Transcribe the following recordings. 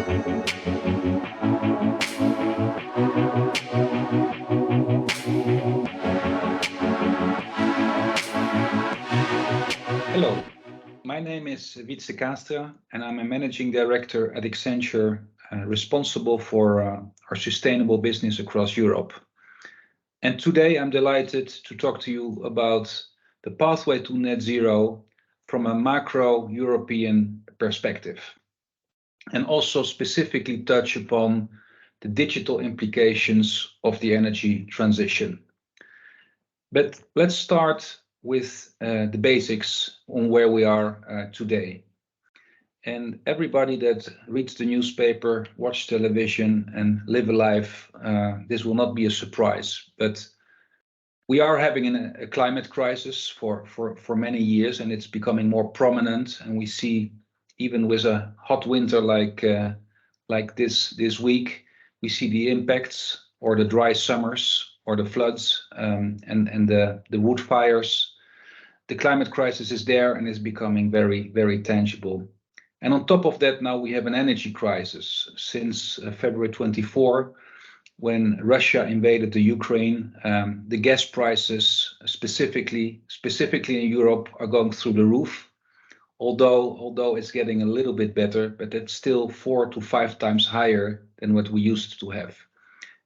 Hello, my name is Wytse Kaastra and I'm a managing director at Accenture, responsible for our sustainable business across Europe. And today I'm delighted to talk to you about the pathway to net zero from a macro European perspective, and also specifically touch upon the digital implications of the energy transition. But let's start with the basics on where we are today. And everybody that reads the newspaper, watch television and live a life, this will not be a surprise, but we are having a climate crisis for many years, and it's becoming more prominent. And we see, even with a hot winter like this week, we see the impacts, or the dry summers, or the floods, and the wood fires. The climate crisis is there and is becoming very, very tangible. And on top of that, now we have an energy crisis since February 24, when Russia invaded the Ukraine. The gas prices, specifically in Europe, are going through the roof. Although it's getting a little bit better, but it's still 4 to 5 times higher than what we used to have.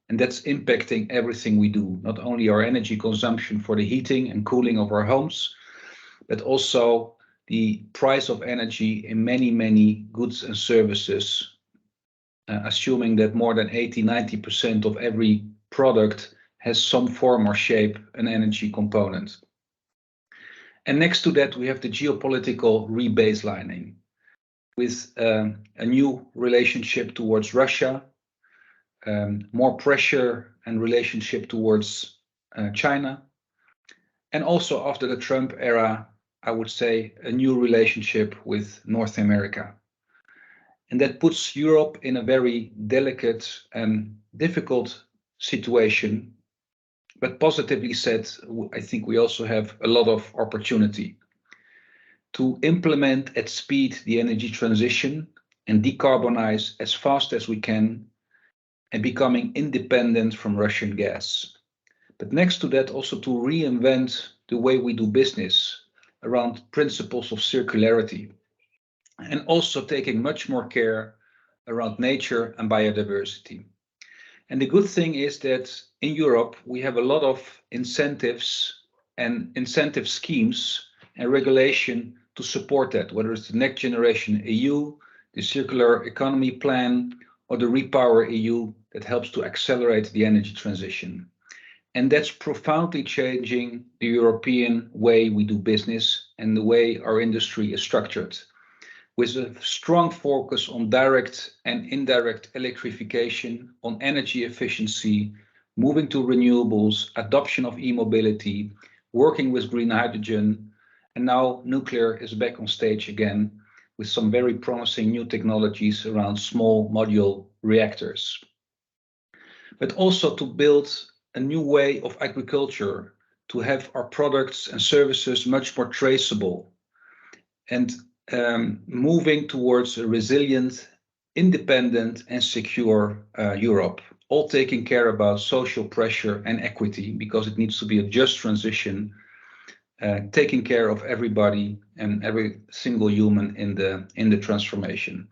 And that's impacting everything we do, not only our energy consumption for the heating and cooling of our homes, but also the price of energy in many goods and services, assuming that more than 80–90% of every product has some form or shape an energy component. And next to that, we have the geopolitical rebaselining with a new relationship towards Russia, more pressure and relationship towards China, and also after the Trump era, I would say a new relationship with North America. And that puts Europe in a very delicate and difficult situation. But positively said, I think we also have a lot of opportunity to implement at speed the energy transition and decarbonize as fast as we can, and becoming independent from Russian gas. But next to that, also to reinvent the way we do business around principles of circularity, and also taking much more care around nature and biodiversity. And the good thing is that in Europe, we have a lot of incentives and incentive schemes and regulation to support that, whether it's the Next Generation EU, the Circular Economy Plan, or the Repower EU that helps to accelerate the energy transition. And that's profoundly changing the European way we do business and the way our industry is structured, with a strong focus on direct and indirect electrification, on energy efficiency, moving to renewables, adoption of e-mobility, working with green hydrogen, and now nuclear is back on stage again with some very promising new technologies around small modular reactors. But also to build a new way of agriculture, to have our products and services much more traceable, and moving towards a resilient, independent and secure Europe, all taking care about social pressure and equity, because it needs to be a just transition, taking care of everybody and every single human in the transformation.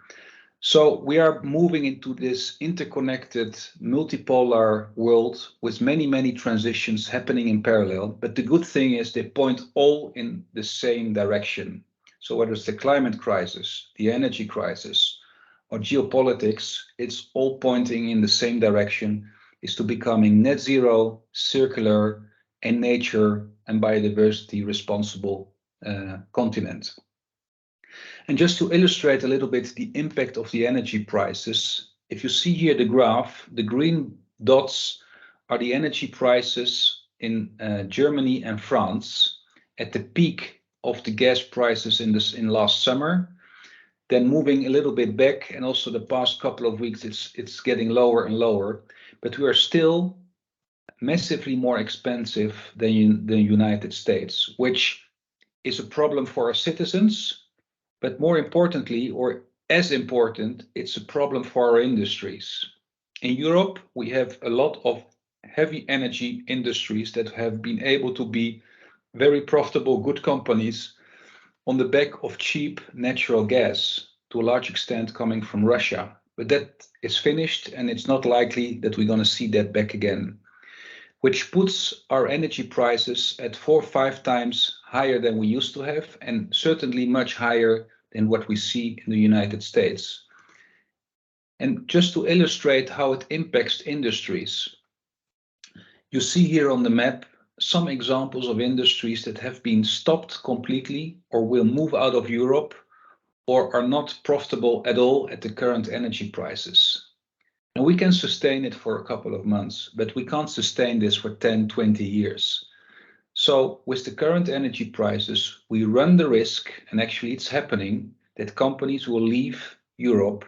So we are moving into this interconnected, multipolar world with many transitions happening in parallel. But the good thing is they point all in the same direction. So whether it's the climate crisis, the energy crisis, or geopolitics, it's all pointing in the same direction, is to becoming net zero, circular, and nature and biodiversity responsible continent. And just to illustrate a little bit the impact of the energy prices, if you see here the graph, the green dots are the energy prices in Germany and France at the peak of the gas prices in last summer, then moving a little bit back, and also the past couple of weeks it's getting lower and lower, but we are still massively more expensive than the United States, which is a problem for our citizens, but more importantly, or as important, it's a problem for our industries. In Europe, we have a lot of heavy energy industries that have been able to be very profitable, good companies on the back of cheap natural gas, to a large extent coming from Russia. But that is finished, and it's not likely that we're going to see that back again, which puts our energy prices at 4 or 5 times higher than we used to have, and certainly much higher than what we see in the United States. And just to illustrate how it impacts industries, you see here on the map some examples of industries that have been stopped completely or will move out of Europe or are not profitable at all at the current energy prices. And we can sustain it for a couple of months, but we can't sustain this for 10, 20 years. So with the current energy prices, we run the risk, and actually it's happening, that companies will leave Europe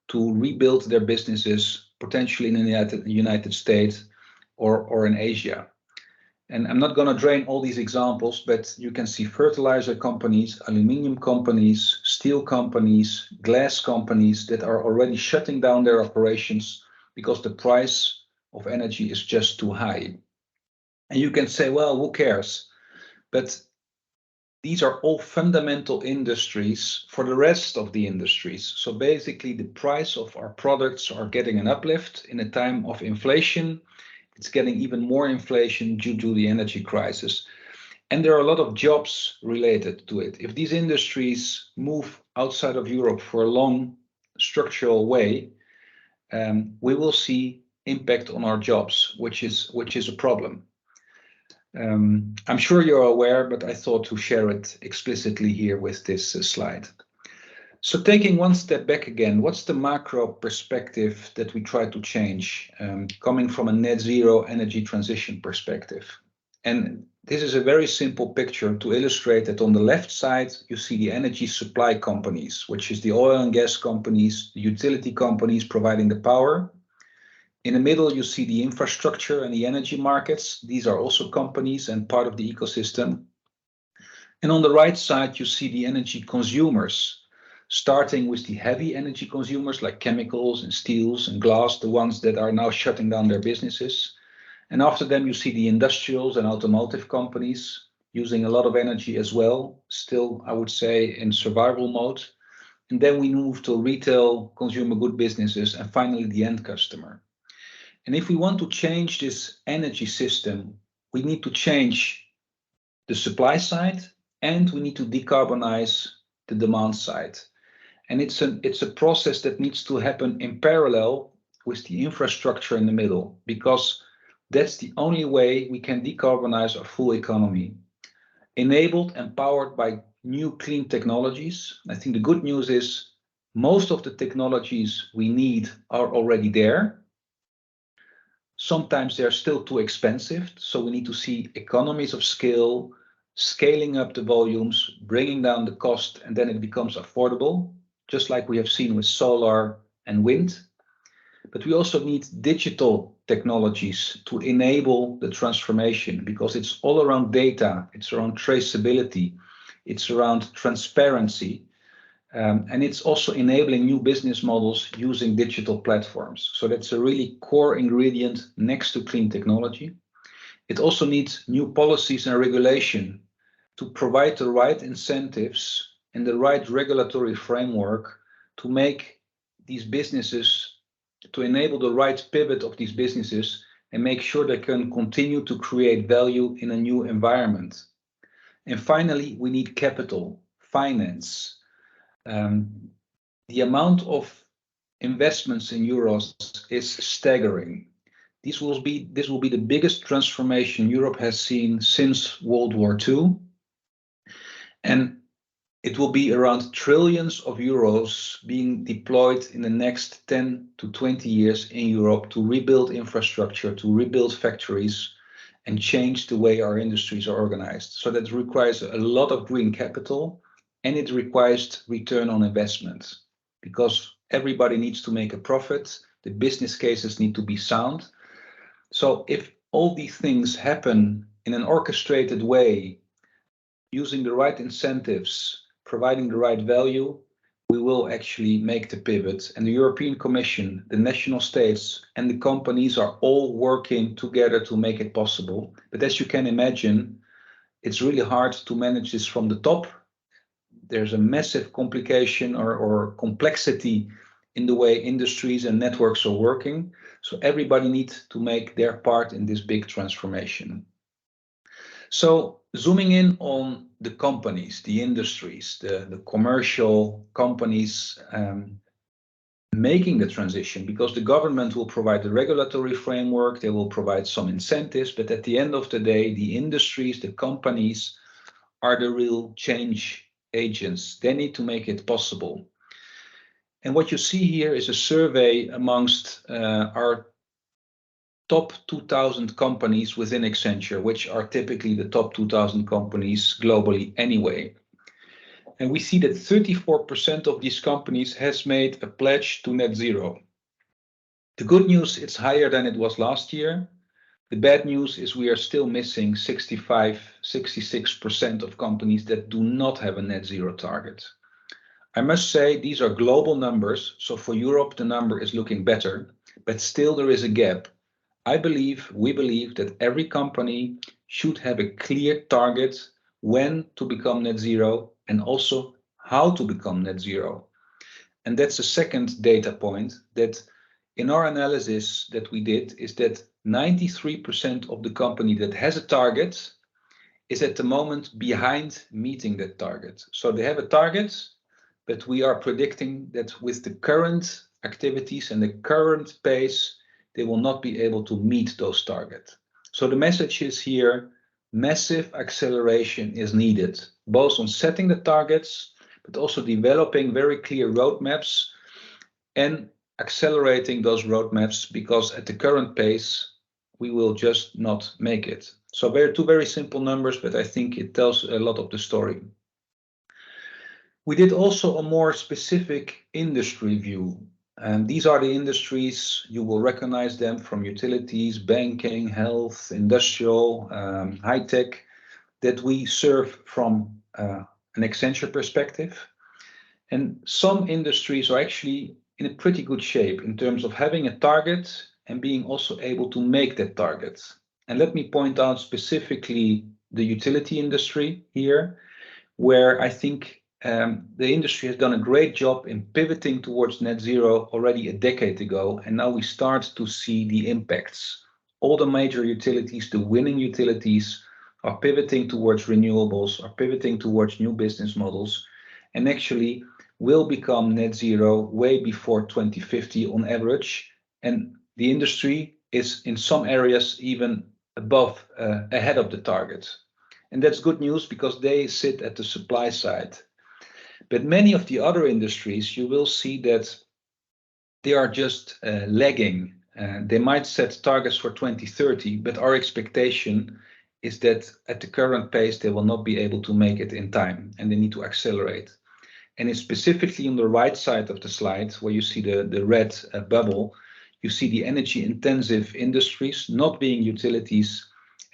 to rebuild their businesses, potentially in the United States or in Asia. And I'm not going to drain all these examples, but you can see fertilizer companies, aluminium companies, steel companies, glass companies that are already shutting down their operations because the price of energy is just too high. And you can say, well, who cares? But these are all fundamental industries for the rest of the industries. So basically the price of our products are getting an uplift in a time of inflation. It's getting even more inflation due to the energy crisis. And there are a lot of jobs related to it. If these industries move outside of Europe for a long structural way, we will see impact on our jobs, which is a problem. I'm sure you're aware, but I thought to share it explicitly here with this slide. So taking one step back again, what's the macro perspective that we try to change, coming from a net zero energy transition perspective? And this is a very simple picture to illustrate that on the left side, you see the energy supply companies, which is the oil and gas companies, the utility companies providing the power. In the middle, you see the infrastructure and the energy markets. These are also companies and part of the ecosystem. And on the right side, you see the energy consumers, starting with the heavy energy consumers like chemicals and steels and glass, the ones that are now shutting down their businesses. And after them, you see the industrials and automotive companies using a lot of energy as well, still, I would say, in survival mode. And then we move to retail, consumer good businesses, and finally the end customer. And if we want to change this energy system, we need to change the supply side and we need to decarbonize the demand side. And it's a process that needs to happen in parallel with the infrastructure in the middle, because that's the only way we can decarbonize our full economy, enabled and powered by new clean technologies. I think the good news is most of the technologies we need are already there. Sometimes they're still too expensive, so we need to see economies of scale, scaling up the volumes, bringing down the cost, and then it becomes affordable, just like we have seen with solar and wind. But we also need digital technologies to enable the transformation, because it's all around data, it's around traceability, it's around transparency, and it's also enabling new business models using digital platforms. So that's a really core ingredient next to clean technology. It also needs new policies and regulation to provide the right incentives and the right regulatory framework to make these businesses, to enable the right pivot of these businesses and make sure they can continue to create value in a new environment. And finally, we need capital, finance. The amount of investments in euros is staggering. This will be the biggest transformation Europe has seen since World War II. And it will be around trillions of euros being deployed in the next 10 to 20 years in Europe to rebuild infrastructure, to rebuild factories, and change the way our industries are organized. So that requires a lot of green capital, and it requires return on investment, because everybody needs to make a profit. The business cases need to be sound. So if all these things happen in an orchestrated way, using the right incentives, providing the right value, we will actually make the pivot. And the European Commission, the national states, and the companies are all working together to make it possible. But as you can imagine, it's really hard to manage this from the top. There's a massive complication or complexity in the way industries and networks are working. So everybody needs to make their part in this big transformation. So zooming in on the companies, the industries, the commercial companies making the transition, because the government will provide the regulatory framework, they will provide some incentives, but at the end of the day, the industries, the companies are the real change agents. They need to make it possible. And what you see here is a survey amongst our top 2,000 companies within Accenture, which are typically the top 2,000 companies globally anyway. And we see that 34% of these companies has made a pledge to net zero. The good news, it's higher than it was last year. The bad news is we are still missing 66% of companies that do not have a net zero target. I must say these are global numbers, so for Europe the number is looking better, but still there is a gap. We believe that every company should have a clear target when to become net zero and also how to become net zero. And that's the second data point that in our analysis that we did is that 93% of the company that has a target is at the moment behind meeting that target. So they have a target, but we are predicting that with the current activities and the current pace, they will not be able to meet those targets. So the message is here, massive acceleration is needed, both on setting the targets, but also developing very clear roadmaps and accelerating those roadmaps, because at the current pace, we will just not make it. So two very simple numbers, but I think it tells a lot of the story. We did also a more specific industry view. And these are the industries, you will recognize them from utilities, banking, health, industrial, high tech, that we serve from an Accenture perspective. And some industries are actually in a pretty good shape in terms of having a target and being also able to make that target. And let me point out specifically the utility industry here, where I think the industry has done a great job in pivoting towards net zero already a decade ago, and now we start to see the impacts. All the major utilities, the winning utilities, are pivoting towards renewables, are pivoting towards new business models, and actually will become net zero way before 2050 on average. And the industry is in some areas even above, ahead of the target. And that's good news because they sit at the supply side. But many of the other industries, you will see that they are just lagging. They might set targets for 2030, but our expectation is that at the current pace, they will not be able to make it in time, and they need to accelerate. And it's specifically on the right side of the slide, where you see the red bubble, you see the energy intensive industries, not being utilities,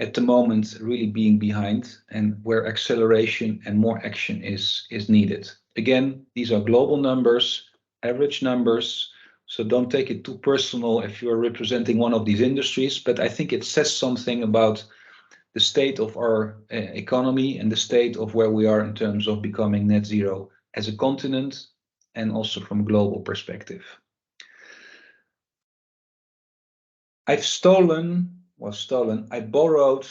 at the moment really being behind, and where acceleration and more action is needed. Again, these are global numbers, average numbers, so don't take it too personal if you're representing one of these industries, but I think it says something about the state of our economy and the state of where we are in terms of becoming net zero as a continent and also from a global perspective. I borrowed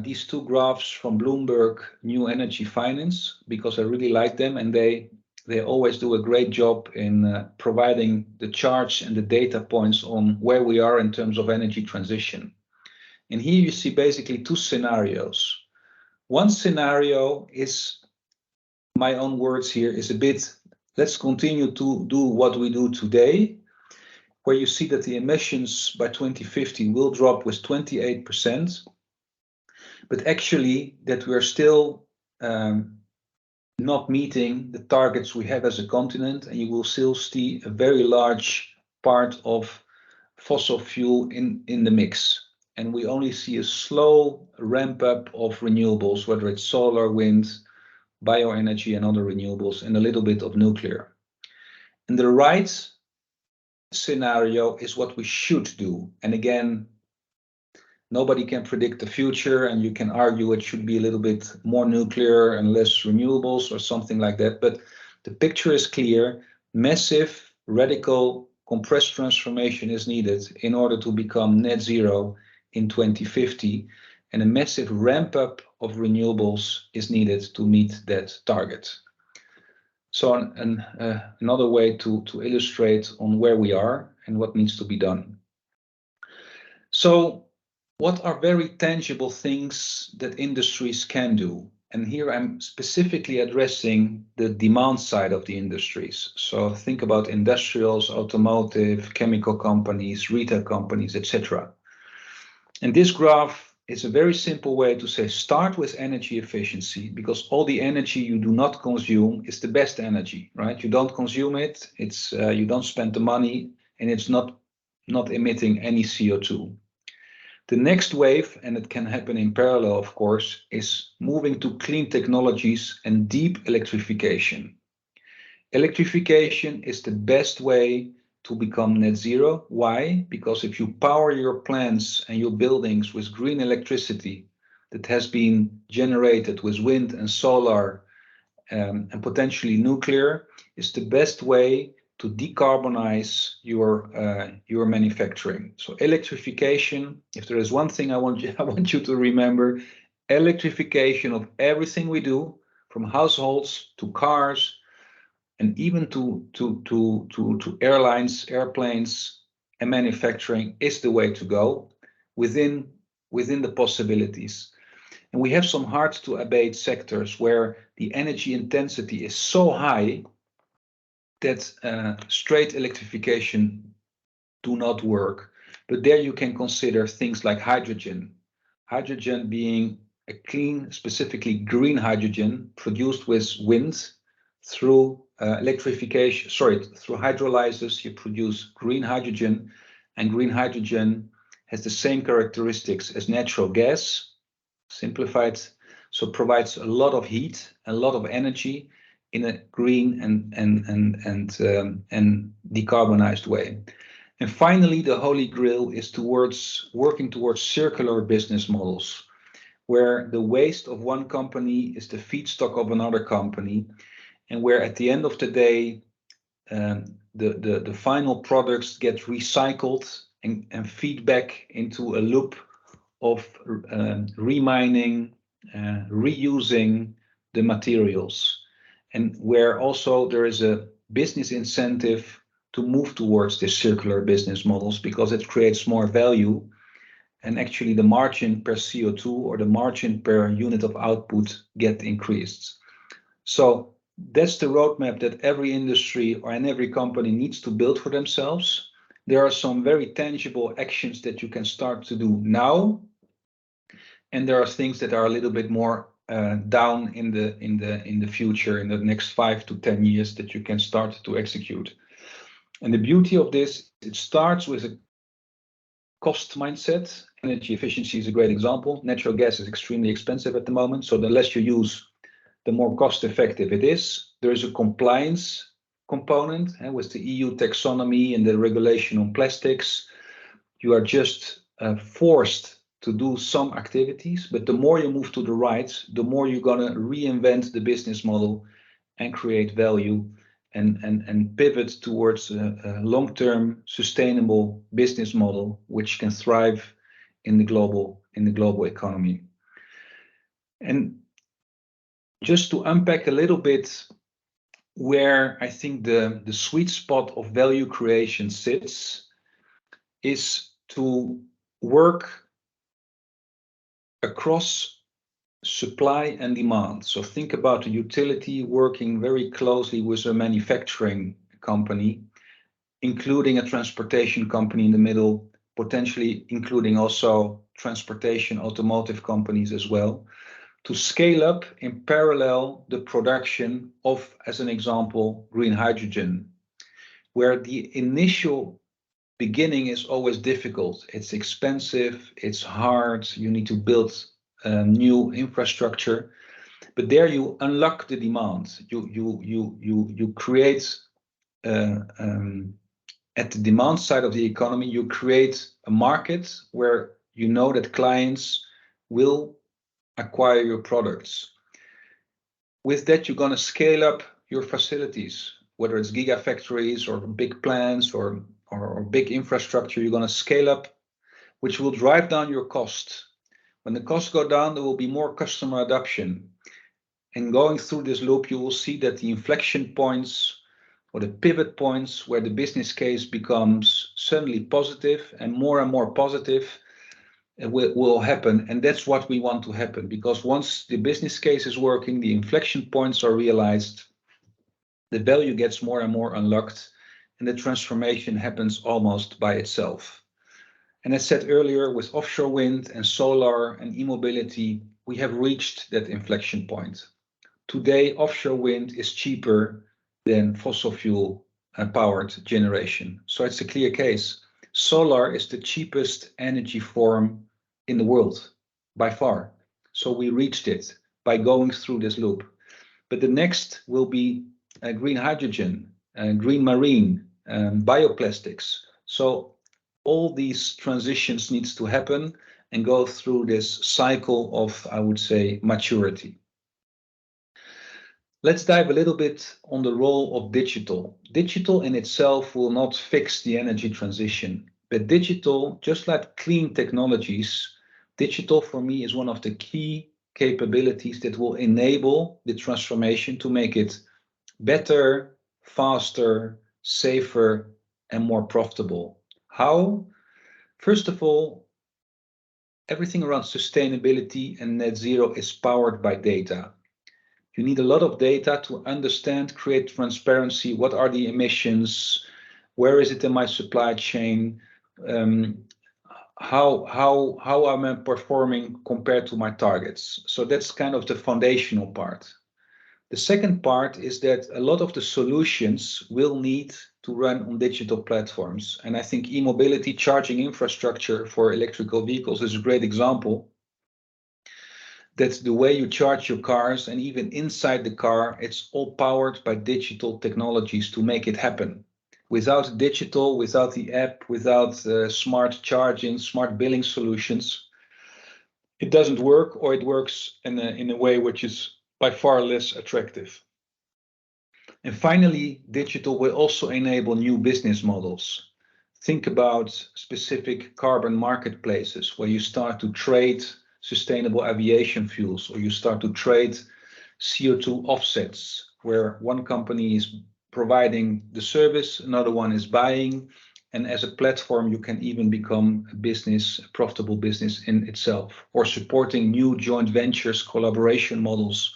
these two graphs from Bloomberg New Energy Finance because I really like them, and they always do a great job in providing the charts and the data points on where we are in terms of energy transition. And here you see basically two scenarios. One scenario is, my own words here, is a bit, let's continue to do what we do today, where you see that the emissions by 2050 will drop with 28%, but actually that we are still not meeting the targets we have as a continent, and you will still see a very large part of fossil fuel in the mix. And we only see a slow ramp up of renewables, whether it's solar, wind, bioenergy and other renewables, and a little bit of nuclear. And the right scenario is what we should do. And again, nobody can predict the future, and you can argue it should be a little bit more nuclear and less renewables or something like that. But the picture is clear. Massive, radical, compressed transformation is needed in order to become net zero in 2050. And a massive ramp up of renewables is needed to meet that target. So another way to illustrate on where we are and what needs to be done. So what are very tangible things that industries can do? And here I'm specifically addressing the demand side of the industries. So think about industrials, automotive, chemical companies, retail companies, etc. And this graph is a very simple way to say start with energy efficiency, because all the energy you do not consume is the best energy, right? You don't consume it, it's you don't spend the money, and it's not emitting any CO2. The next wave, and it can happen in parallel, of course, is moving to clean technologies and deep electrification. Electrification is the best way to become net zero. Why? Because if you power your plants and your buildings with green electricity that has been generated with wind and solar and potentially nuclear, is the best way to decarbonize your manufacturing. So electrification, if there is one thing I want you to remember, electrification of everything we do, from households to cars, and even to airlines, airplanes, and manufacturing is the way to go within the possibilities. And we have some hard to abate sectors where the energy intensity is so high that straight electrification do not work. But there you can consider things like hydrogen. Hydrogen being a clean, specifically green hydrogen produced with wind through electrification, through hydrolysis, you produce green hydrogen, and green hydrogen has the same characteristics as natural gas, simplified, so provides a lot of heat, a lot of energy in a green and decarbonized way. And finally, the holy grail is working towards circular business models, where the waste of one company is the feedstock of another company, and where at the end of the day, the final products get recycled and feed back into a loop of remining, reusing the materials, and where also there is a business incentive to move towards these circular business models, because it creates more value, and actually the margin per CO2 or the margin per unit of output get increased. So that's the roadmap that every industry or and every company needs to build for themselves. There are some very tangible actions that you can start to do now, and there are things that are a little bit more down in the future, in the next 5 to 10 years, that you can start to execute. And the beauty of this, it starts with a cost mindset. Energy efficiency is a great example. Natural gas is extremely expensive at the moment, so the less you use, the more cost effective it is. There is a compliance component with the EU taxonomy and the regulation on plastics. You are just forced to do some activities, but the more you move to the right, the more you're going to reinvent the business model and create value and pivot towards a long-term sustainable business model which can thrive in the global economy. And just to unpack a little bit where I think the sweet spot of value creation sits, is to work across supply and demand. So think about a utility working very closely with a manufacturing company, including a transportation company in the middle, potentially including also transportation automotive companies as well, to scale up in parallel the production of, as an example, green hydrogen, where the initial beginning is always difficult. It's expensive, it's hard, you need to build new infrastructure, but there you unlock the demand. You create at the demand side of the economy, you create a market where you know that clients will acquire your products. With that, you're going to scale up your facilities, whether it's gigafactories or big plants or big infrastructure. You're going to scale up, which will drive down your cost. When the costs go down, there will be more customer adoption. And going through this loop, you will see that the inflection points or the pivot points where the business case becomes suddenly positive and more positive will happen. And that's what we want to happen, because once the business case is working, the inflection points are realized, the value gets more and more unlocked, and the transformation happens almost by itself. And as said earlier, with offshore wind and solar and e-mobility, we have reached that inflection point. Today, offshore wind is cheaper than fossil fuel powered generation. So it's a clear case. Solar is the cheapest energy form in the world by far. So we reached it by going through this loop. But the next will be green hydrogen, green marine, bioplastics. So all these transitions needs to happen and go through this cycle of, I would say, maturity. Let's dive a little bit on the role of digital. Digital in itself will not fix the energy transition, but digital, just like clean technologies, digital for me is one of the key capabilities that will enable the transformation to make it better, faster, safer, and more profitable. How? First of all, everything around sustainability and net zero is powered by data. You need a lot of data to understand, create transparency. What are the emissions? Where is it in my supply chain? How am I performing compared to my targets? So that's kind of the foundational part. The second part is that a lot of the solutions will need to run on digital platforms. And I think e-mobility charging infrastructure for electrical vehicles is a great example. That's the way you charge your cars, and even inside the car, it's all powered by digital technologies to make it happen. Without digital, without the app, without smart charging, smart billing solutions, it doesn't work, or it works in a way which is by far less attractive. And finally, digital will also enable new business models. Think about specific carbon marketplaces where you start to trade sustainable aviation fuels, or you start to trade CO2 offsets, where one company is providing the service, another one is buying, and as a platform you can even become a business, a profitable business in itself, or supporting new joint ventures, collaboration models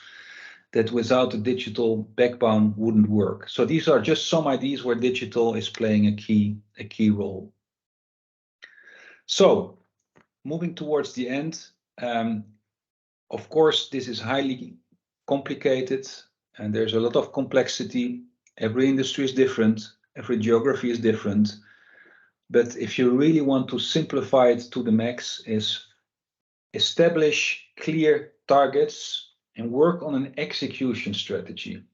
that without a digital backbone wouldn't work. So these are just some ideas where digital is playing a key role. So moving towards the end, of course, this is highly complicated and there's a lot of complexity. Every industry is different, every geography is different. But if you really want to simplify it to the max, is establish clear targets and work on an execution strategy.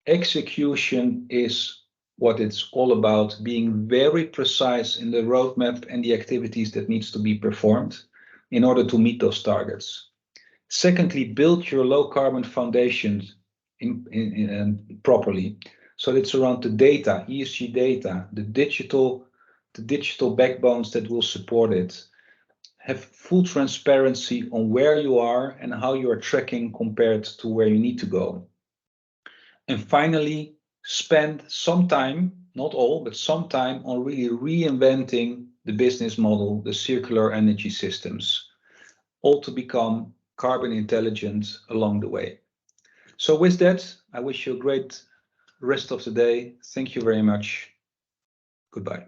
Execution is what it's all about, being very precise in the roadmap and the activities that needs to be performed in order to meet those targets. Secondly, build your low carbon foundations properly. So it's around the data, ESG data, the digital backbones that will support it. Have full transparency on where you are and how you are tracking compared to where you need to go. And finally, spend some time, not all, but some time on really reinventing the business model, the circular energy systems, all to become carbon intelligent along the way. So with that, I wish you a great rest of the day. Thank you very much. Goodbye.